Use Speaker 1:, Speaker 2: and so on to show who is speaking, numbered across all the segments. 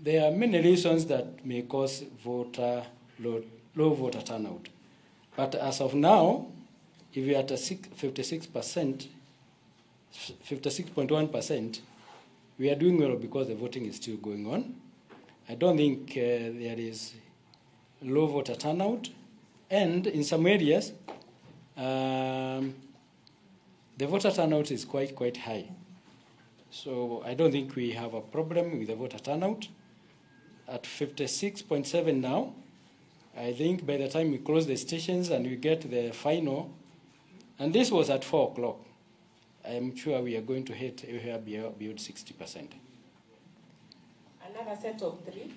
Speaker 1: There are many reasons that may cause low voter turnout. But as of now, if we are at a 56%, 56.1%, we are doing well because the voting is still going on. I don't think there is low voter turnout. And in some areas, the voter turnout is quite high. So I don't think we have a problem with the voter turnout. At 56.7 now, I think by the time we close the stations and we get the final, and this was at 4 o'clock, I'm sure we are going to hit beyond 60%.
Speaker 2: Another set of 3.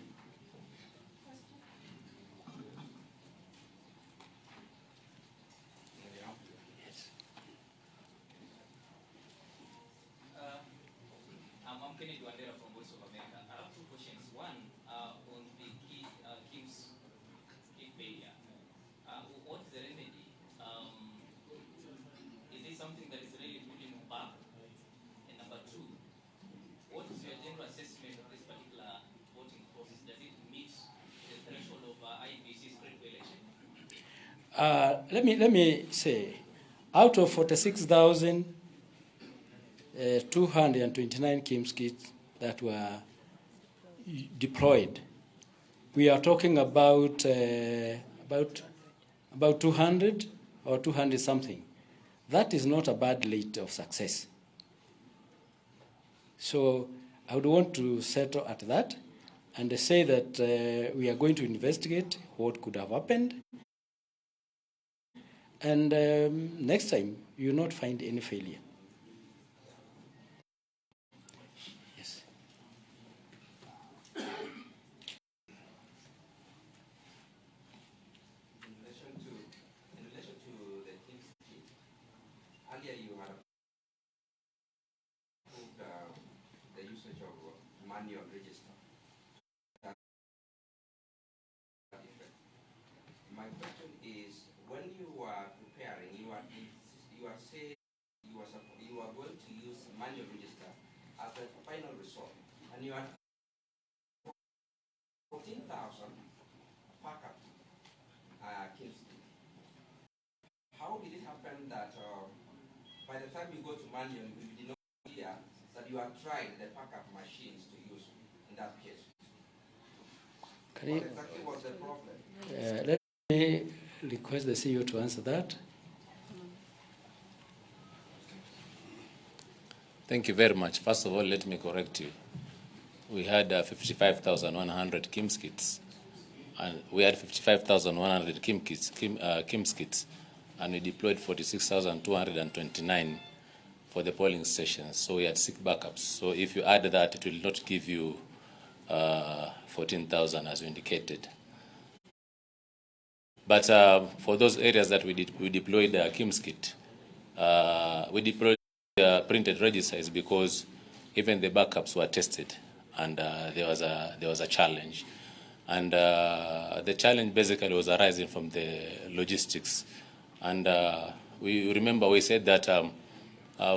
Speaker 3: I'm Kennedy Wandera from Voice of America. I have 2 questions. One, on the KIMS failure. What is the remedy? Is it something that is really putting back? And number 2, what is your general assessment of this particular voting process? Does it meet the threshold of IBC's critical election?
Speaker 1: Let me say, out of 46,229 KIMS kits that were deployed, we are talking about 200 or 200 something. That is not a bad rate of success. So I would want to settle at that and say that we are going to investigate what could have happened. And next time, you will not find any failure. Yes.
Speaker 4: In relation to the KIMS kit, earlier you had approved the usage of manual register. My question is, when you were preparing, you are saying you are going to use manual register as the final result, and you had 14,000 packet KIMS kit. How did it happen that by the time you go to manual, you did not hear that you have tried the packet machines to use in that case? What exactly was the problem?
Speaker 1: Let me request the CEO to answer that.
Speaker 5: Thank you very much. First of all, let me correct you. We had 55,100 KIMS kits, and we had 55,100 KIMS kits, and we deployed 46,229 for the polling stations. So we had 6 backups. So if you add that, it will not give you 14,000 as you indicated. But for those areas that we deployed KIMS kit, we deployed printed registers because even the backups were tested, and there was a challenge, and the challenge basically was arising from the logistics. And we said that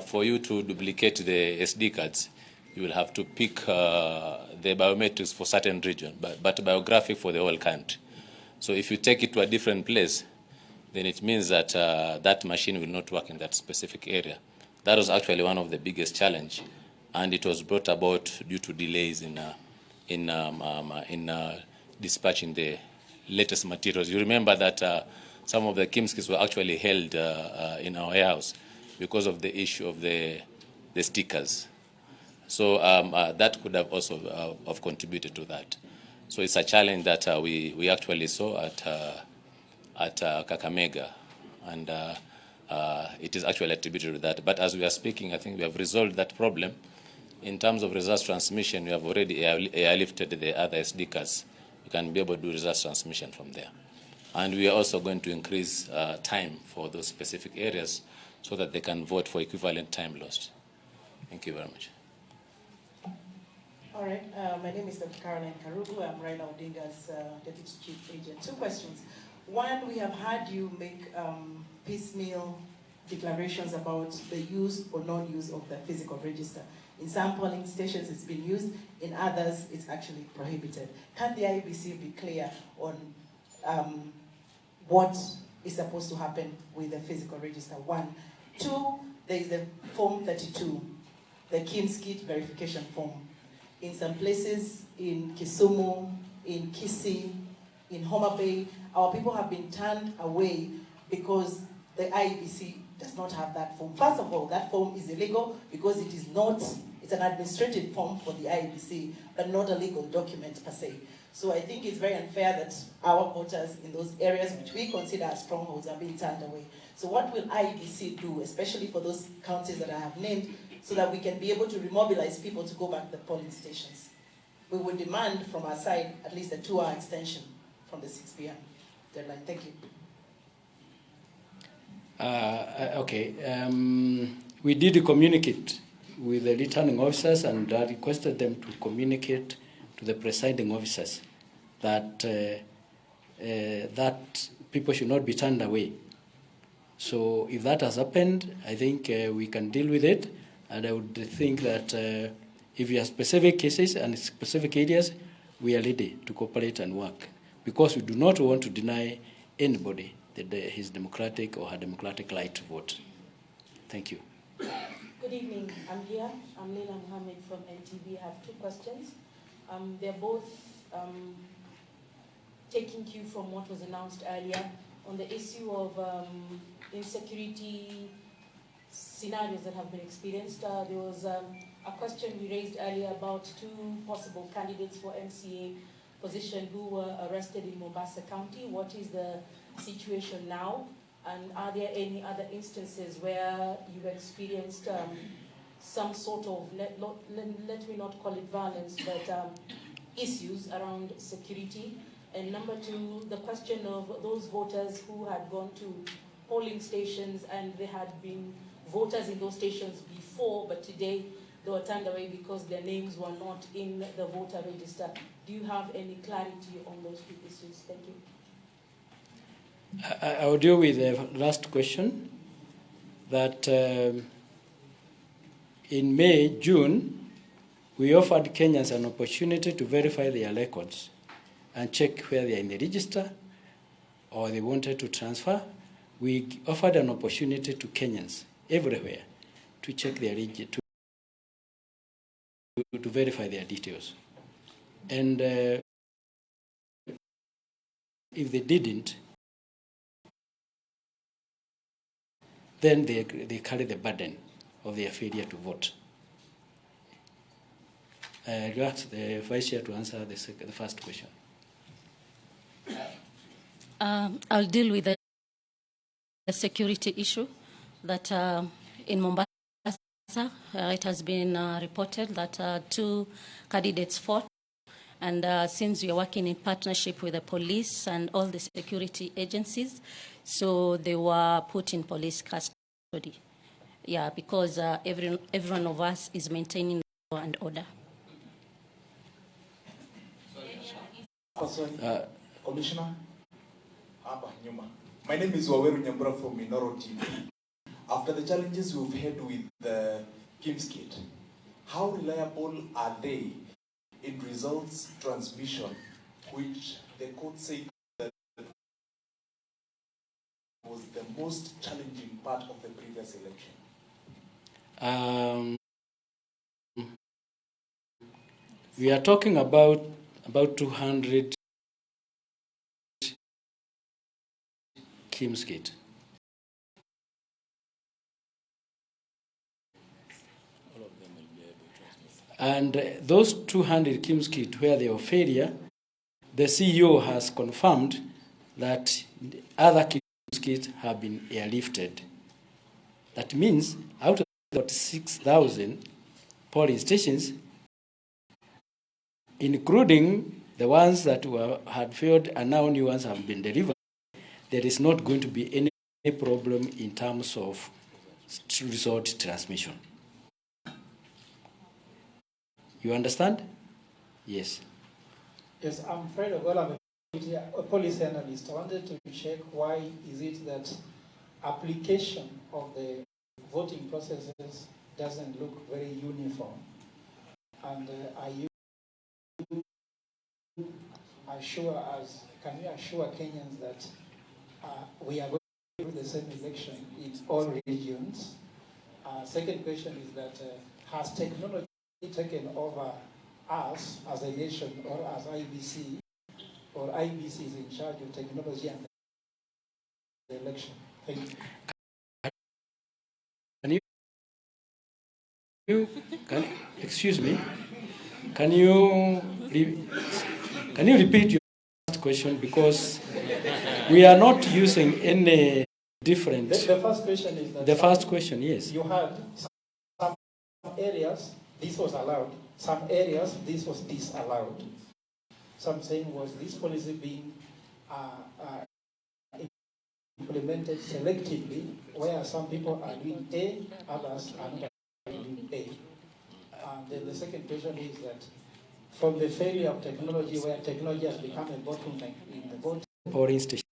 Speaker 5: for you to duplicate the SD cards, you will have to pick the biometrics for certain region, but biographic for the whole country. So if you take it to a different place, then it means that that machine will not work in that specific area. That was actually one of the biggest challenge, and it was brought about due to delays in dispatching the latest materials. You remember that some of the KIMS kits were actually held in our warehouse because of the issue of the stickers. So that could have also have contributed to that. So it's a challenge that we actually saw at Kakamega, and it is actually attributed to that. But as we are speaking, I think we have resolved that problem. In terms of results transmission, we have already airlifted the other SD cards. You can be able to do results transmission from there. And we are also going to increase time for those specific areas so that they can vote for equivalent time lost. Thank you very much.
Speaker 2: All right. My name is Dr. Caroline Karugu. I'm Raila Odinga's Deputy Chief Agent. 2 questions. One, we have heard you make piecemeal declarations about the use or non-use of the physical register. In some polling stations it's been used, in others it's actually prohibited. Can the IEBC be clear on what is supposed to happen with the physical register? One. Two, there is the Form 32, the KIMS kit verification form. In some places, in Kisumu, in Kisii, in Homa Bay, our people have been turned away because the IEBC does not have that form. First of all, that form is illegal because it is not, it's an administrative form for the IEBC, but not a legal document per se. So I think it's very unfair that our voters in those areas which we consider as strongholds are being turned away. So what will IEBC do, especially for those counties that I have named, so that we can be able to remobilize people to go back to the polling stations? We would demand from our side at least a 2-hour extension from the 6 p.m. deadline. Thank you.
Speaker 1: We did communicate with the returning officers and requested them to communicate to the presiding officers that that people should not be turned away. So if that has happened, I think we can deal with it, and I would think that if you have specific cases and specific areas, we are ready to cooperate and work, because we do not want to deny anybody his democratic or her democratic right to vote. Thank you.
Speaker 6: Good evening. I'm here. I'm Leila Mohammed from NTV. I have two questions. They're both taking cue from what was announced earlier on the issue of insecurity scenarios that have been experienced. There was a question we raised earlier about 2 possible candidates for MCA position who were arrested in Mombasa County. What is the situation now? And are there any other instances where you've experienced some sort of, let me not call it violence, but issues around security? And number 2, the question of those voters who had gone to polling stations and they had been voters in those stations before, but today they were turned away because their names were not in the voter register. Do you have any clarity on those 2 issues? Thank you.
Speaker 1: I will deal with the last question, that in May, June, we offered Kenyans an opportunity to verify their records and check where they are in the register or they wanted to transfer. We offered an opportunity to Kenyans everywhere to check their register, to verify their details. And if they didn't, then they carry the burden of their failure to vote. I'll ask the Vice Chair to answer the first question.
Speaker 7: I'll deal with the security issue that in Mombasa, it has been reported that 2 candidates fought. And since we are working in partnership with the police and all the security agencies, so they were put in police custody. Yeah, because every one of us is maintaining law and order.
Speaker 8: Commissioner, my name is Waweru Nyambura from Minoro TV. After the challenges we've had with the KIMS kit, how reliable are they in results transmission, which the court said that was the most challenging part of the previous election?
Speaker 1: We are talking about 200 KIMS kit. And those 200 KIMS kit where they were failure, the CEO has confirmed that other KIMS kit have been airlifted. That means out of about 6,000 polling stations, including the ones that had failed and now new ones have been delivered, there is not going to be any problem in terms of result transmission. You understand? Yes.
Speaker 9: Yes, I'm Fred Ogola, a policy analyst. I wanted to check why is it that application of the voting processes doesn't look very uniform. And can you assure Kenyans that we are going to do the same election in all regions? Second question is that has technology taken over us as a nation or as IBC, or IBC is in charge of technology and the election? Thank you.
Speaker 1: Excuse me, can you repeat your first question, because we are not using any different.
Speaker 9: The first question is that
Speaker 1: the first question, yes.
Speaker 9: You had some areas this was allowed, some areas this was disallowed. Some saying was this policy being implemented selectively, where some people are doing A, others are not doing A. And then the second question is that from the failure of technology, where technology has become a bottleneck in the voting,
Speaker 1: polling station,